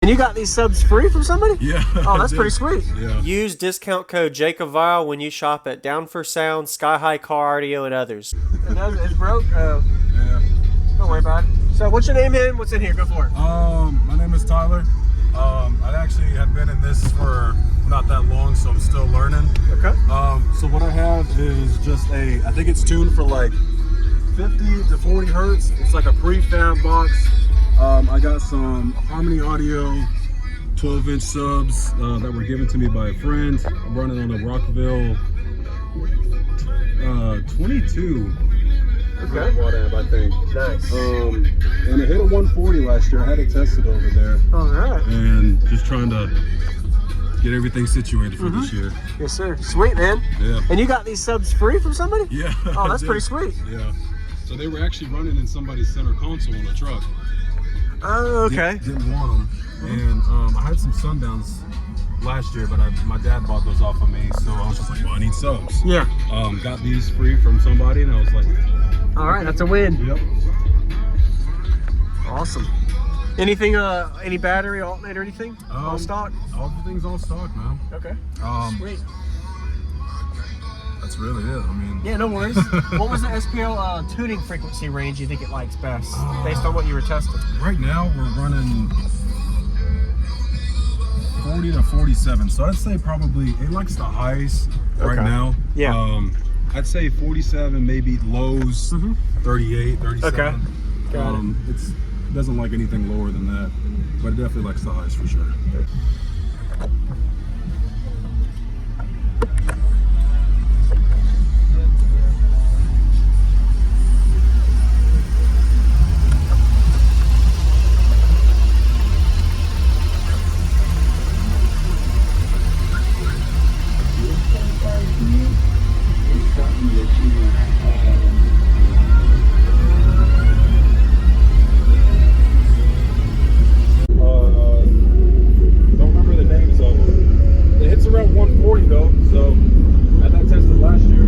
And you got these subs free from somebody? Yeah. Oh, that's pretty sweet. Yeah. Use discount code JacobViral when you shop at Down for Sound, SkyHigh Car Audio, and others. It's broke? Yeah. Don't worry about it. So what's your name, man? What's in here? Go for it. My name is Tyler. I actually have been in this for not that long, so I'm still learning. Okay. So what I have is just I think it's tuned for like 50 to 40 hertz. It's like a prefab box. I got some Harmony Audio 12-inch subs that were given to me by a friend. I'm running on a Rockville 22 watt amp, I think. Nice. And I hit a 140 last year. I had it tested over there. All right. And just trying to get everything situated for this year. Yes, sir. Sweet, man. Yeah. And you got these subs free from somebody? Yeah. Oh, that's pretty sweet. Yeah. So they were actually running in somebody's center console on a truck. Oh, okay. Didn't want them. And I had some Sundowns last year, but my dad bought those off of me. So I was just like, well, I need subs. Yeah. Got these free from somebody, and I was like, all right, that's a win. yep. Awesome. Anything, any battery, alternator, anything? All stock? All the things all stock, man. Okay. Sweet. That's really it. I mean, yeah, no worries. What was the SPL tuning frequency range you think it likes best, based on what you were testing? Right now we're running 40 to 47, so I'd say probably it likes the highs right now. Yeah. I'd say 47, maybe lows 38, 37. Okay. Got it. It doesn't like anything lower than that, but it definitely likes the highs for sure. Around 140 though, so I had that tested last year.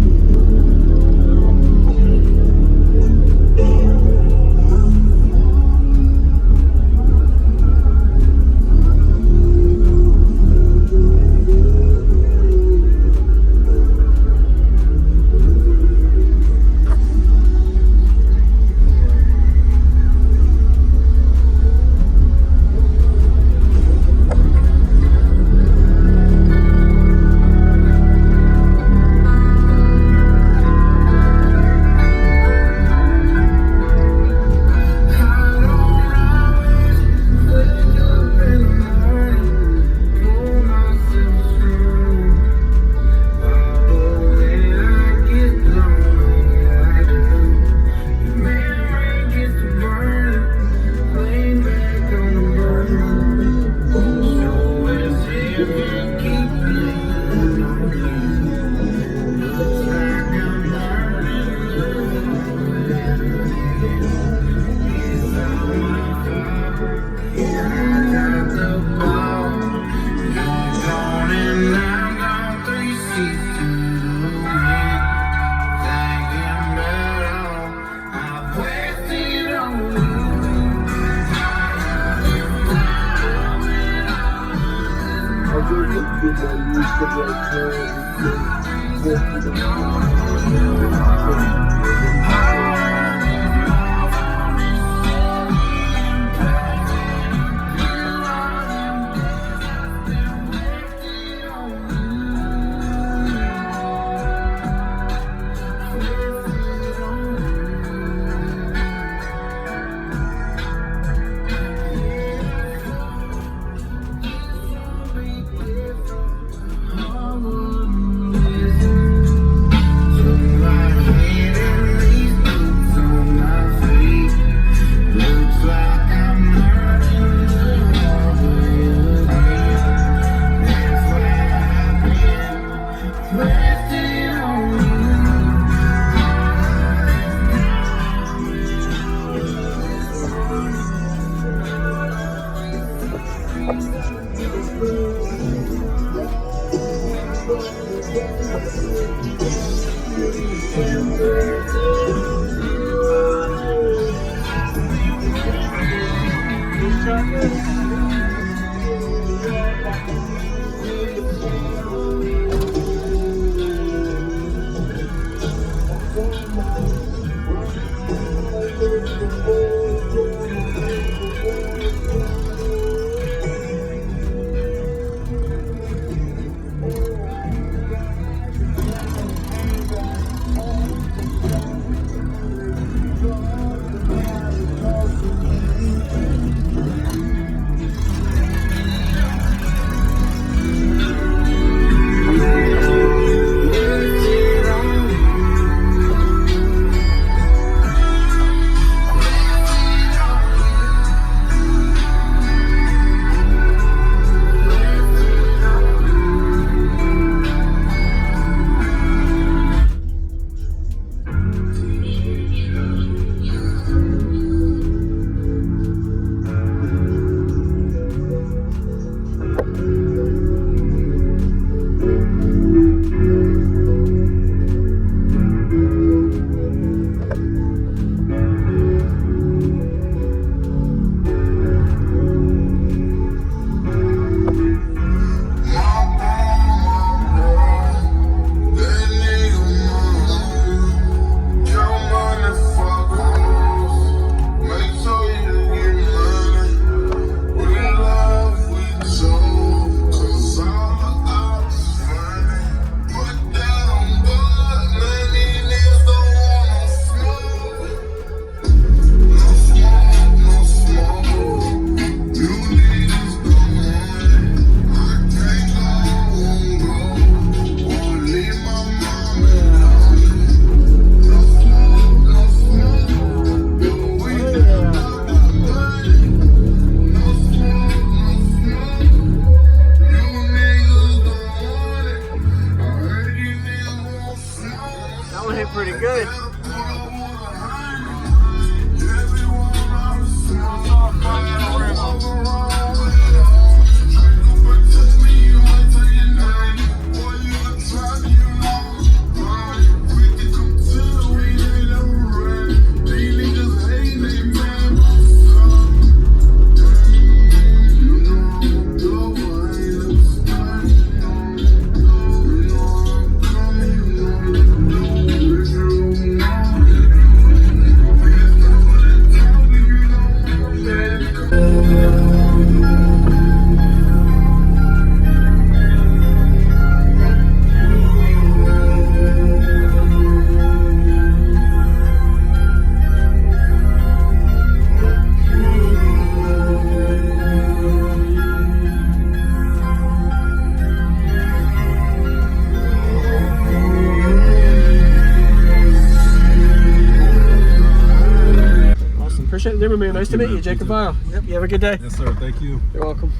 Appreciate it, man. Nice to meet you, man. JacobViral. Yep. You have a good day. Yes, sir. Thank you. You're welcome.